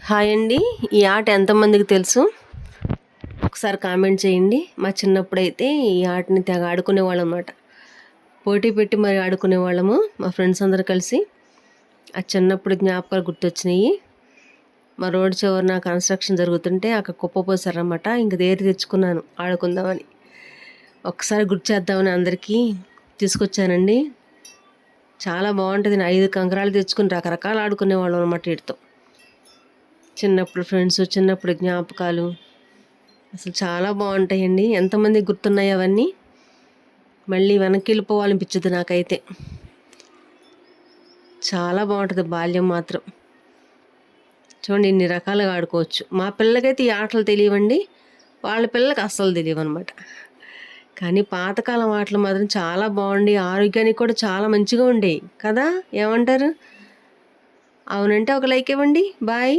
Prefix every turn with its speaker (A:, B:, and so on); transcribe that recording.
A: Hi అండి. ఈ ఆట ఎంతమందికి తెలుసు? ఒకసారి కామెంట్ చేయండి. మా చిన్నప్పుడైతే ఈ ఆటని తెగ ఆడుకునేవాళ్ళం అన్నమాట. పోటీ పెట్టి మరి ఆడుకునేవాళ్ళము మా ఫ్రెండ్స్ అందరూ కలిసి. ఆ చిన్నప్పుడు జ్ఞాపకాలు గుర్తొచ్చినాయి. మా రోడ్ చివరన కన్స్ట్రక్షన్ జరుగుతుంటే అక్కడ కుప్ప పోసారన్నమాట. ఇంక దేరి తెచ్చుకున్నాను ఆడుకుందామని. ఒక్కసారి గుర్తు చేద్దామని అందరికీ తీసుకొచ్చానండి. చాలా బాగుంటుంది. 5 కంకరాలు తెచ్చుకుని రకరకాలు ఆడుకునేవాళ్ళం అన్నమాట వీటితో. చిన్నప్పుడు ఫ్రెండ్స్, చిన్నప్పుడు జ్ఞాపకాలు అసలు చాలా బాగుంటాయండి. ఎంతమందికి గుర్తున్నాయి అవన్నీ? మళ్ళీ వెనక్కి వెళ్ళిపోవాలనిపించదు నాకైతే. చాలా బాగుంటుంది బాల్యం మాత్రం. చూడండి ఇన్ని రకాలుగా ఆడుకోవచ్చు. మా పిల్లలకైతే ఈ ఆటలు తెలియవండి, వాళ్ళ పిల్లలకి అస్సలు తెలియవు అనమాట. కానీ పాతకాలం ఆటలు మాత్రం చాలా బాగుండి ఆరోగ్యానికి కూడా చాలా మంచిగా ఉండేవి కదా, ఏమంటారు? అవునంటే ఒక లైక్ ఇవ్వండి. బాయ్.